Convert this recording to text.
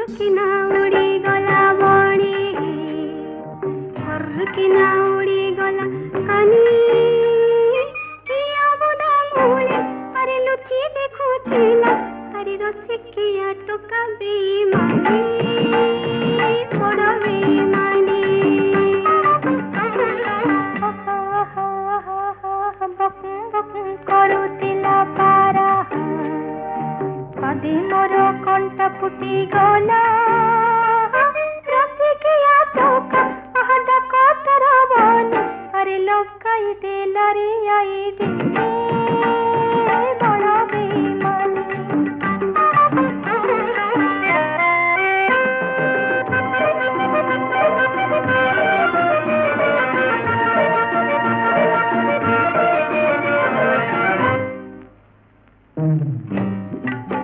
किना उड़ी गला बणी किना उड़ी गला कानी किया बुदा मूले अरे लुची देखुथिला अरे रसिकिया टोका बेईमानी बड़ बेईमानी करुतिला पारा कदी मोर कंठ फुटी गला रसिकिया टोका आदा कतर बन अरे लोकाई देला रे आई दे